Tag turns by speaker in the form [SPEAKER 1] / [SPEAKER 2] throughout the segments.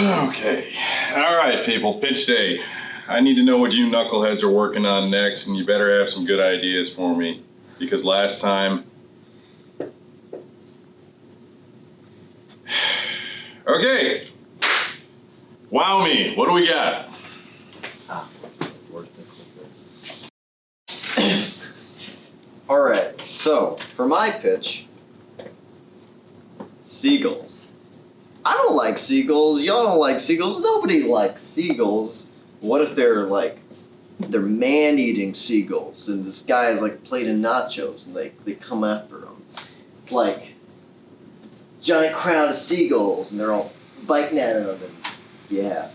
[SPEAKER 1] Okay. All right, people. Pitch day. I need to know what you knuckleheads are working on next, and you better have some good ideas for me. Because last time... Okay. Wow me. What do we got?
[SPEAKER 2] Alright, so for my pitch, seagulls. I don't like seagulls, y'all don't like seagulls, nobody likes seagulls. What if they're man-eating seagulls and this guy has like a plate of nachos and they come after him? It's like giant crowd of seagulls and they're all biting at him and yeah.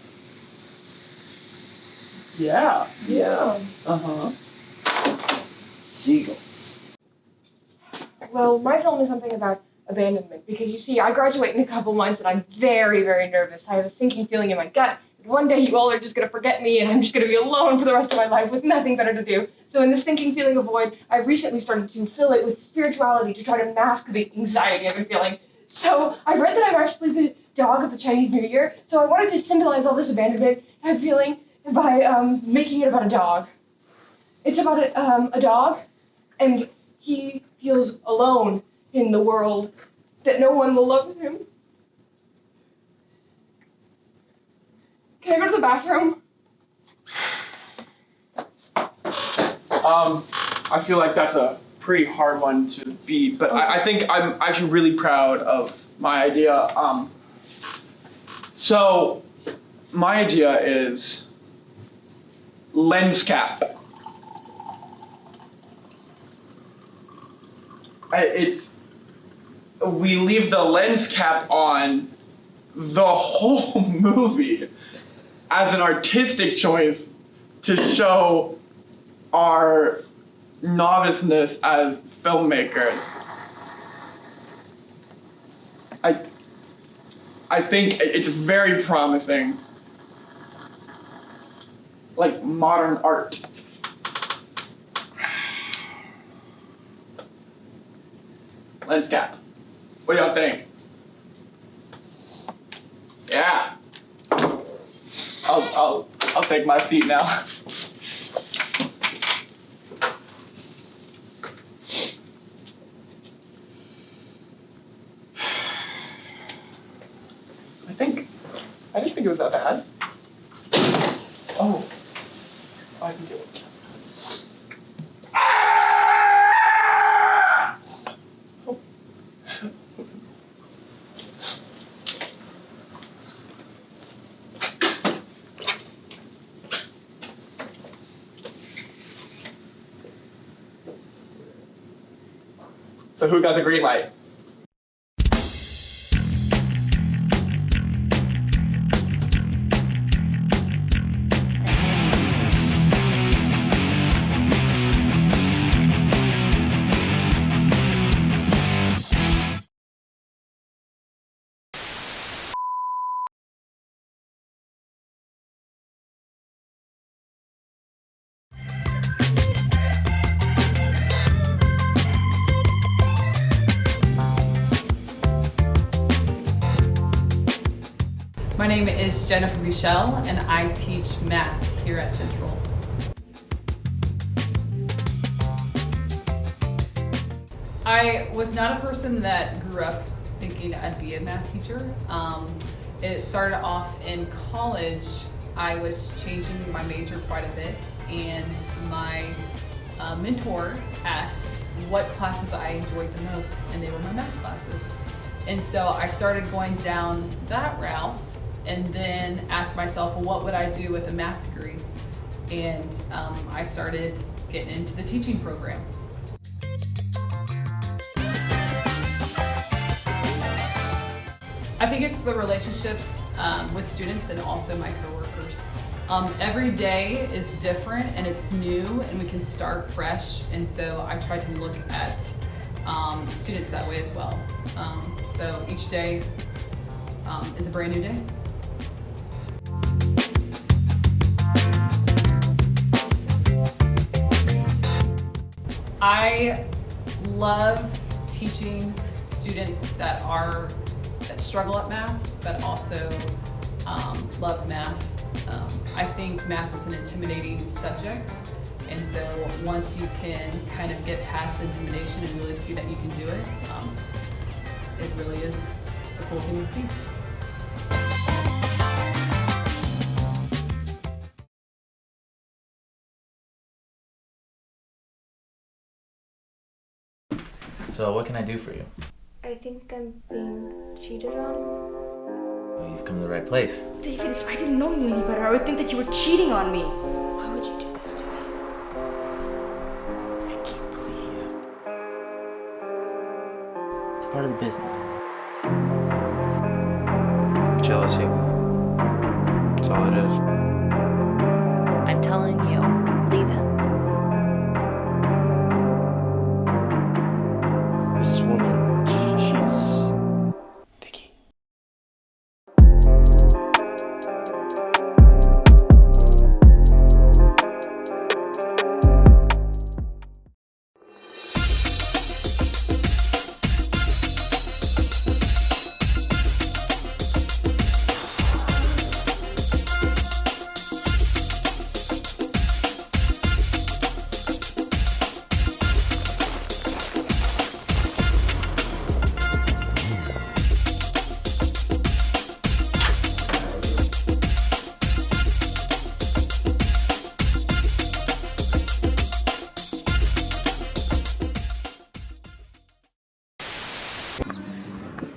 [SPEAKER 3] Yeah.
[SPEAKER 2] Yeah.
[SPEAKER 3] Uh-huh.
[SPEAKER 2] Seagulls.
[SPEAKER 4] Well, my film is something about abandonment because you see, I graduate in a couple months and I'm very, very nervous. I have a sinking feeling in my gut that one day you all are just going to forget me and I'm just going to be alone for the rest of my life with nothing better to do. So in this sinking feeling of void, I've recently started to fill it with spirituality to try to mask the anxiety I've been feeling. So I read that I'm actually the dog of the Chinese New Year, so I wanted to symbolize all this abandonment I'm feeling by making it about a dog. It's about a dog, and he feels alone in the world, that no one will love him. Can I go to the bathroom?
[SPEAKER 3] I feel like that's a pretty hard one to beat, but I think I'm actually really proud of my idea. So my idea is lens cap. We leave the lens cap on the whole movie as an artistic choice to show our noviceness as filmmakers. I think it's very promising, like modern art. Lens cap. What do y'all think? Yeah. I'll take my seat now. I didn't think it was that bad. Oh, I can do it. So who got the green light?
[SPEAKER 5] My name is Jennifer Buschell, and I teach math here at Central. I was not a person that grew up thinking I'd be a math teacher. It started off in college. I was changing my major quite a bit, and my mentor asked what classes I enjoyed the most, and they were my math classes. And so I started going down that route and then asked myself, well, what would I do with a math degree? And I started getting into the teaching program. I think it's the relationships with students and also my coworkers. Every day is different and it's new and we can start fresh, and so I try to look at students that way as well. So each day is a brand new day. I love teaching students that struggle at math, but also love math. I think math is an intimidating subject, and so once you can kind of get past intimidation and really see that you can do it, it really is a cool thing to see.
[SPEAKER 6] So what can I do for you?
[SPEAKER 4] I think I'm being cheated on.
[SPEAKER 6] Well, you've come to the right place.
[SPEAKER 7] David, if I didn't know you any better, I would think that you were cheating on me.
[SPEAKER 4] Why would you do this to me?
[SPEAKER 6] Mickey, please. It's part of the business.
[SPEAKER 8] Jealousy. That's all it is.
[SPEAKER 9] I'm telling you, leave him.
[SPEAKER 8] This woman, she's Vicky.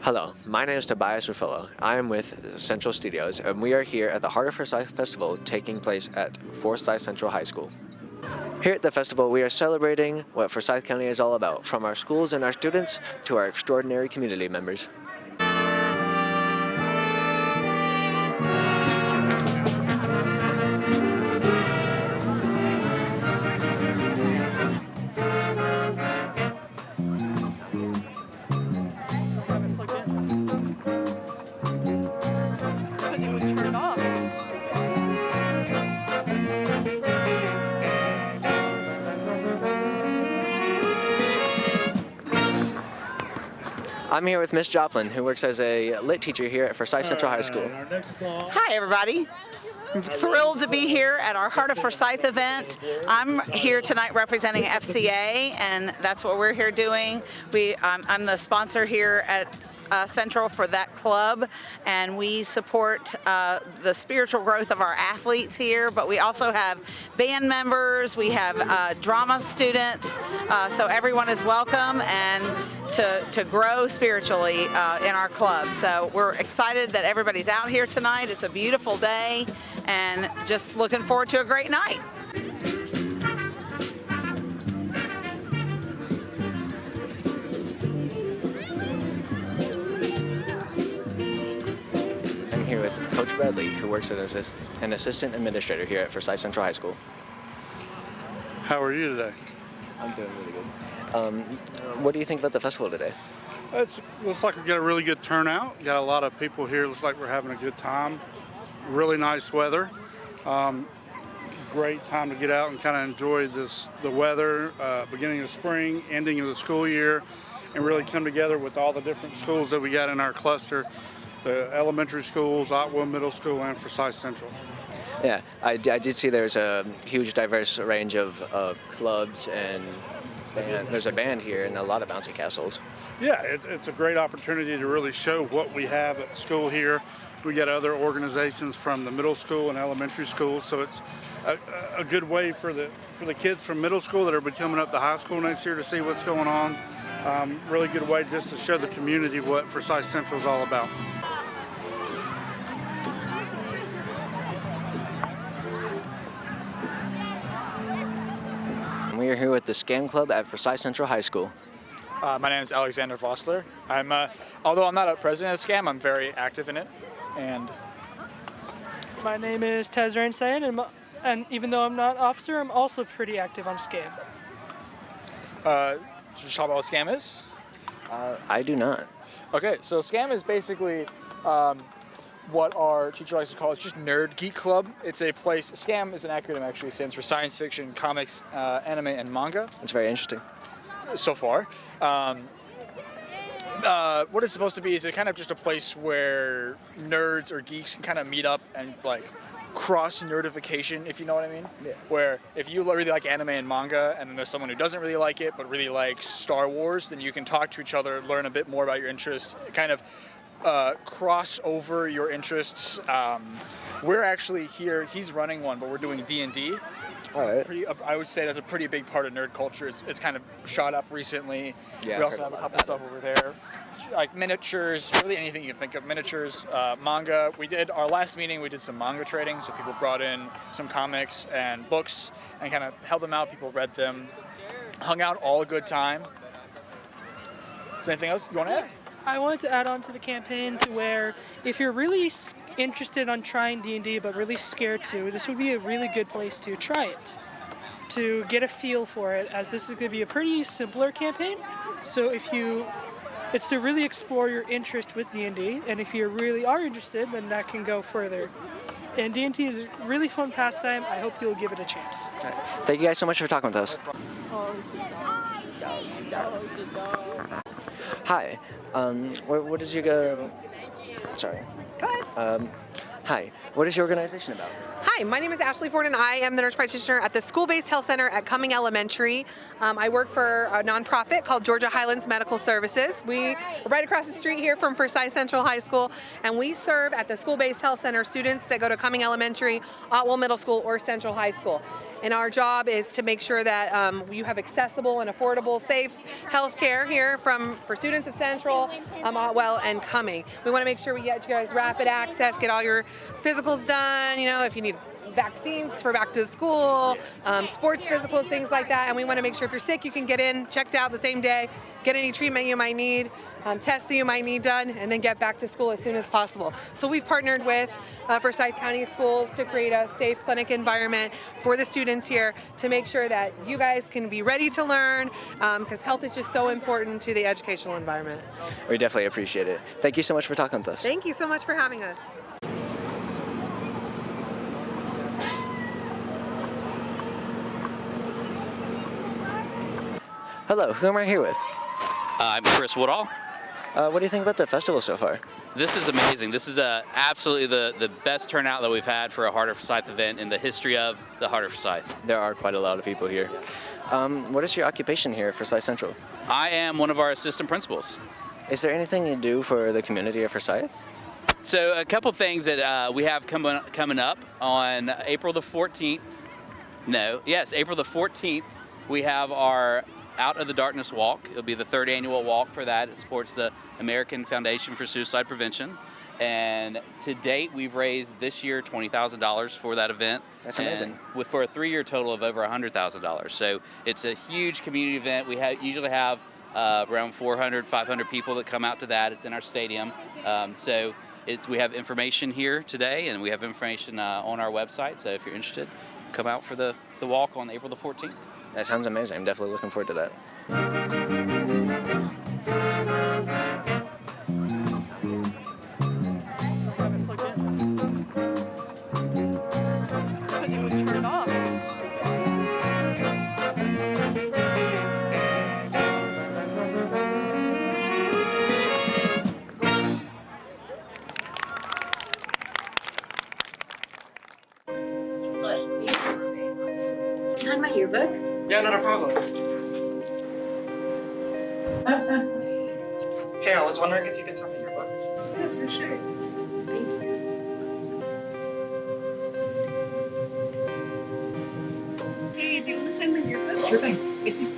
[SPEAKER 10] Hello, my name is Tobias Ruffalo. I am with Central Studios, and we are here at the Heart of Forsyth Festival taking place at Forsyth Central High School. Here at the festival, we are celebrating what Forsyth County is all about, from our schools and our students to our extraordinary community members.
[SPEAKER 7] Because it was turned off.
[SPEAKER 10] I'm here with Miss Joplin, who works as a lit teacher here at Forsyth Central High School.
[SPEAKER 11] Hi, everybody. I'm thrilled to be here at our Heart of Forsyth event. I'm here tonight representing FCA, and that's what we're here doing. I'm the sponsor here at Central for that club, and we support the spiritual growth of our athletes here, but we also have band members, we have drama students, so everyone is welcome and to grow spiritually in our club. So we're excited that everybody's out here tonight. It's a beautiful day, and just looking forward to a great night.
[SPEAKER 10] I'm here with Coach Bradley, who works as an assistant administrator here at Forsyth Central High School.
[SPEAKER 12] How are you today?
[SPEAKER 10] I'm doing really good. What do you think about the festival today?
[SPEAKER 12] It looks like we got a really good turnout. Got a lot of people here. Looks like we're having a good time. Really nice weather. Great time to get out and kind of enjoy the weather, beginning of spring, ending of the school year, and really come together with all the different schools that we got in our cluster, the elementary schools, Otwell Middle School, and Forsyth Central.
[SPEAKER 10] Yeah, I did see there's a huge diverse range of clubs, and there's a band here and a lot of bouncy castles.
[SPEAKER 12] Yeah, it's a great opportunity to really show what we have at school here. We got other organizations from the middle school and elementary school, so it's a good way for the kids from middle school that are coming up to high school next year to see what's going on. Really good way just to show the community what Forsyth Central is all about.
[SPEAKER 10] We are here with the SCAM Club at Forsyth Central High School.
[SPEAKER 13] My name is Alexander Vossler. Although I'm not a president of SCAM, I'm very active in it. And
[SPEAKER 14] my name is Tezrain Sayin, and even though I'm not an officer, I'm also pretty active on SCAM.
[SPEAKER 13] Should we talk about what SCAM is?
[SPEAKER 10] I do not.
[SPEAKER 13] Okay, so SCAM is basically what our teacher likes to call it's just Nerd Geek Club. It's a place. SCAM is an acronym, actually. It stands for Science Fiction, Comics, Anime, and Manga.
[SPEAKER 10] It's very interesting.
[SPEAKER 13] So far. what it's supposed to be is it kind of just a place where nerds or geeks can kind of meet up and like cross nerdification, if you know what I mean.
[SPEAKER 10] Yeah.
[SPEAKER 13] Where if you really like anime and manga, and then there's someone who doesn't really like it but really likes Star Wars, then you can talk to each other, learn a bit more about your interests, kind of cross over your interests. We're actually here. He's running one, but we're doing D&D.
[SPEAKER 10] All right.
[SPEAKER 13] I would say that's a pretty big part of nerd culture. It's kind of shot up recently.
[SPEAKER 10] Yeah,
[SPEAKER 13] we
[SPEAKER 10] I've
[SPEAKER 13] also
[SPEAKER 10] heard
[SPEAKER 13] have a
[SPEAKER 10] about
[SPEAKER 13] couple stuff over there, like miniatures, really anything you can think of. Miniatures, manga. We did our last meeting. We did some manga trading, so people brought in some comics and books and kind of held them out. People read them, hung out, all a good time. Is there anything else you want to add?
[SPEAKER 14] I wanted to add on to the campaign to where if you're really interested on trying D&D but really scared to, this would be a really good place to try it, to get a feel for it, as this is going to be a pretty simpler campaign. So it's to really explore your interest with D&D, and if you really are interested, then that can go further. And D&D is a really fun pastime. I hope you'll give it a chance.
[SPEAKER 10] Thank you guys so much for talking with us. Hi. What is your sorry.
[SPEAKER 15] Go ahead.
[SPEAKER 10] Hi. What is your organization about?
[SPEAKER 15] Hi, my name is Ashley Ford, and I am the nurse practitioner at the School-Based Health Center at Cumming Elementary. I work for a nonprofit called Georgia Highlands Medical Services. We are right across the street here from Forsyth Central High School, and we serve at the School-Based Health Center students that go to Cumming Elementary, Otwell Middle School, or Central High School. And our job is to make sure that you have accessible and affordable, safe health care here for students of Central, Otwell, and Cumming. We want to make sure we get you guys rapid access, get all your physicals done, if you need vaccines for back to school, sports physicals, things like that. And we want to make sure if you're sick, you can get in, checked out the same day, get any treatment you might need, tests that you might need done, and then get back to school as soon as possible. So we've partnered with Forsyth County Schools to create a safe clinic environment for the students here to make sure that you guys can be ready to learn, because health is just so important to the educational environment.
[SPEAKER 10] We definitely appreciate it. Thank you so much for talking with us.
[SPEAKER 15] Thank you so much for having us.
[SPEAKER 10] Hello, who am I here with?
[SPEAKER 16] I'm Chris Woodall.
[SPEAKER 10] What do you think about the festival so far?
[SPEAKER 16] This is amazing. This is absolutely the best turnout that we've had for a Heart of Forsyth event in the history of the Heart of Forsyth.
[SPEAKER 10] There are quite a lot of people here. What is your occupation here at Forsyth Central?
[SPEAKER 16] I am one of our assistant principals.
[SPEAKER 10] Is there anything you do for the community of Forsyth?
[SPEAKER 16] So a couple things that we have coming up on April the 14th. April the 14th, we have our Out of the Darkness Walk. It'll be the third annual walk for that. It supports the American Foundation for Suicide Prevention. And to date, we've raised this year $20,000 for that event.
[SPEAKER 10] That's amazing.
[SPEAKER 16] For a 3-year total of over $100,000. So it's a huge community event. We usually have around 400, 500 people that come out to that. It's in our stadium. We have information here today, and we have information on our website. So if you're interested, come out for the walk on April the 14th.
[SPEAKER 10] That sounds amazing. I'm definitely looking forward to that.
[SPEAKER 14] Because it was turned off.
[SPEAKER 17] Sign my yearbook?
[SPEAKER 13] Yeah, not a problem.
[SPEAKER 18] Hey, I was wondering if you could sign me your book.
[SPEAKER 17] Yeah, for sure. Thank you. Hey, do you want to sign my yearbook?
[SPEAKER 18] Sure thing. Thank you.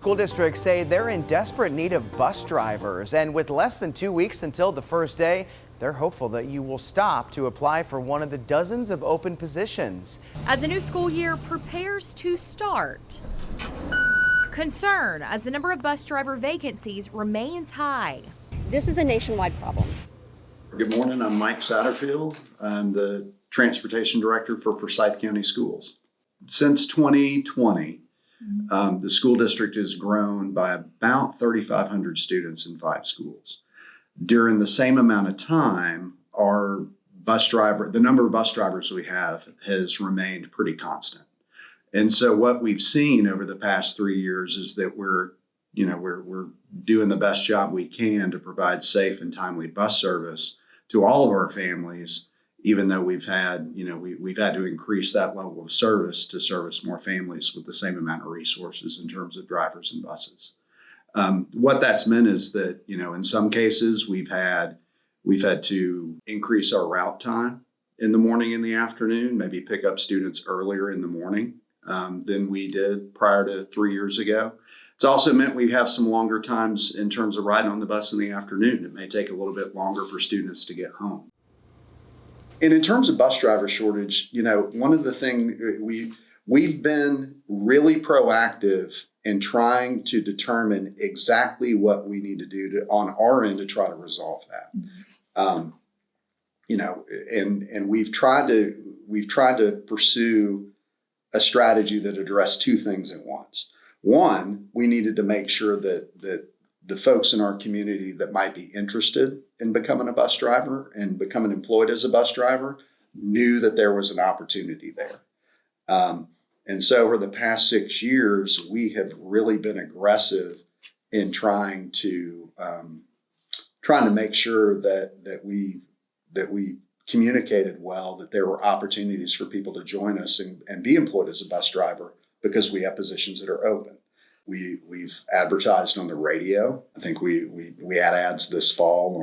[SPEAKER 19] School districts say they're in desperate need of bus drivers, and with less than 2 weeks until the first day, they're hopeful that you will stop to apply for one of the dozens of open positions.
[SPEAKER 20] As a new school year prepares to start, concern as the number of bus driver vacancies remains high.
[SPEAKER 21] This is a nationwide problem.
[SPEAKER 22] Good morning, I'm Mike Satterfield. I'm the Transportation Director for Forsyth County Schools. Since 2020, the school district has grown by about 3,500 students in 5 schools. During the same amount of time, the number of bus drivers we have has remained pretty constant. And so what we've seen over the past 3 years is that we're doing the best job we can to provide safe and timely bus service to all of our families, even though we've had to increase that level of service to service more families with the same amount of resources in terms of drivers and buses. What that's meant is that, in some cases we've had to increase our route time in the morning and the afternoon, maybe pick up students earlier in the morning than we did prior to 3 years ago. It's also meant we have some longer times in terms of riding on the bus in the afternoon. It may take a little bit longer for students to get home. And in terms of bus driver shortage, one of the things we've been really proactive in trying to determine exactly what we need to do on our end to try to resolve that. And we've tried to pursue a strategy that addressed 2 things at once. One, we needed to make sure that the folks in our community that might be interested in becoming a bus driver and becoming employed as a bus driver knew that there was an opportunity there. And so over the past 6 years, we have really been aggressive in trying to make sure that we communicated well, that there were opportunities for people to join us and be employed as a bus driver because we have positions that are open. We've advertised on the radio. I think we had ads this fall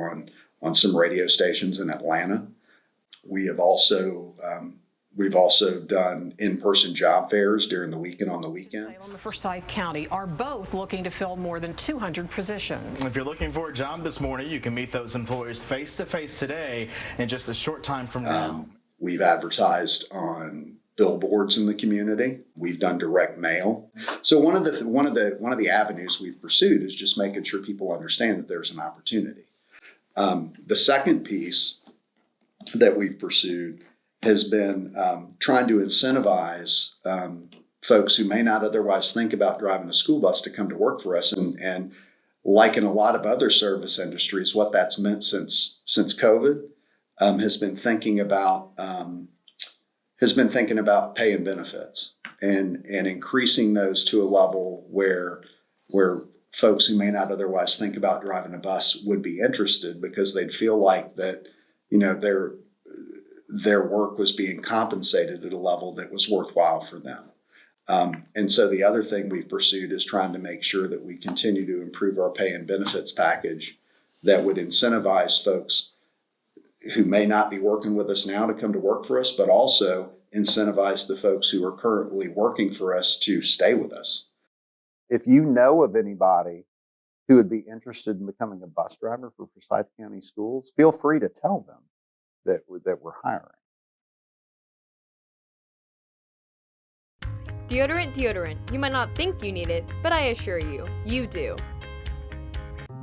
[SPEAKER 22] on some radio stations in Atlanta. We've also done in-person job fairs during the week and on the weekend.
[SPEAKER 23] Salem and Forsyth County are both looking to fill more than 200 positions.
[SPEAKER 24] If you're looking for a job this morning, you can meet those employers face to face today in just a short time from now.
[SPEAKER 22] We've advertised on billboards in the community. We've done direct mail. So one of the avenues we've pursued is just making sure people understand that there's an opportunity. The second piece that we've pursued has been trying to incentivize folks who may not otherwise think about driving a school bus to come to work for us. And like in a lot of other service industries, what that's meant since COVID has been thinking about pay and benefits and increasing those to a level where folks who may not otherwise think about driving a bus would be interested because they'd feel like that, their work was being compensated at a level that was worthwhile for them. And so the other thing we've pursued is trying to make sure that we continue to improve our pay and benefits package that would incentivize folks who may not be working with us now to come to work for us, but also incentivize the folks who are currently working for us to stay with us. If you know of anybody who would be interested in becoming a bus driver for Forsyth County Schools, feel free to tell them that we're hiring.
[SPEAKER 25] Deodorant. You might not think you need it, but I assure you, you do.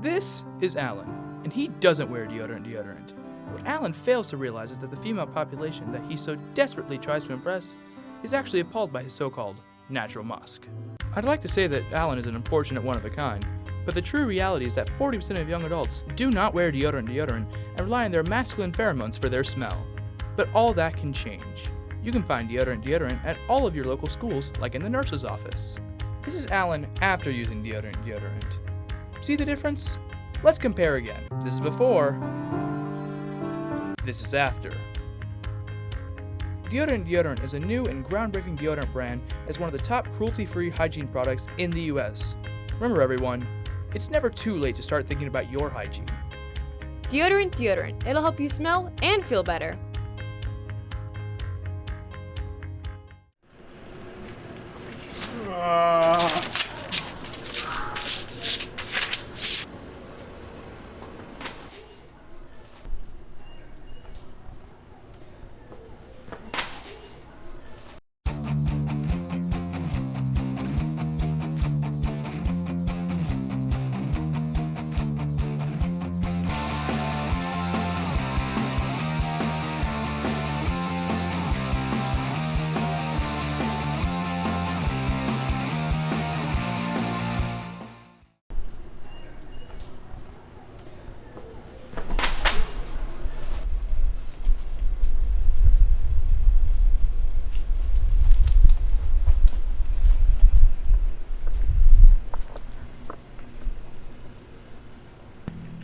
[SPEAKER 3] This is Alan, and he doesn't wear deodorant. What Alan fails to realize is that the female population that he so desperately tries to impress is actually appalled by his so-called natural musk. I'd like to say that Alan is an unfortunate one of a kind, but the true reality is that 40% of young adults do not wear deodorant and rely on their masculine pheromones for their smell. But all that can change. You can find deodorant at all of your local schools, like in the nurse's office. This is Alan after using deodorant. See the difference? Let's compare again. This is before. This is after. Deodorant is a new and groundbreaking deodorant brand as one of the top cruelty-free hygiene products in the US. Remember everyone, it's never too late to start thinking about your hygiene.
[SPEAKER 25] Deodorant. It'll help you smell and feel better.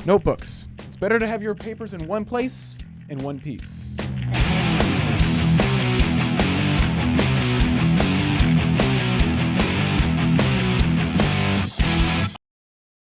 [SPEAKER 1] Notebooks. It's better to have your papers in one place in one piece.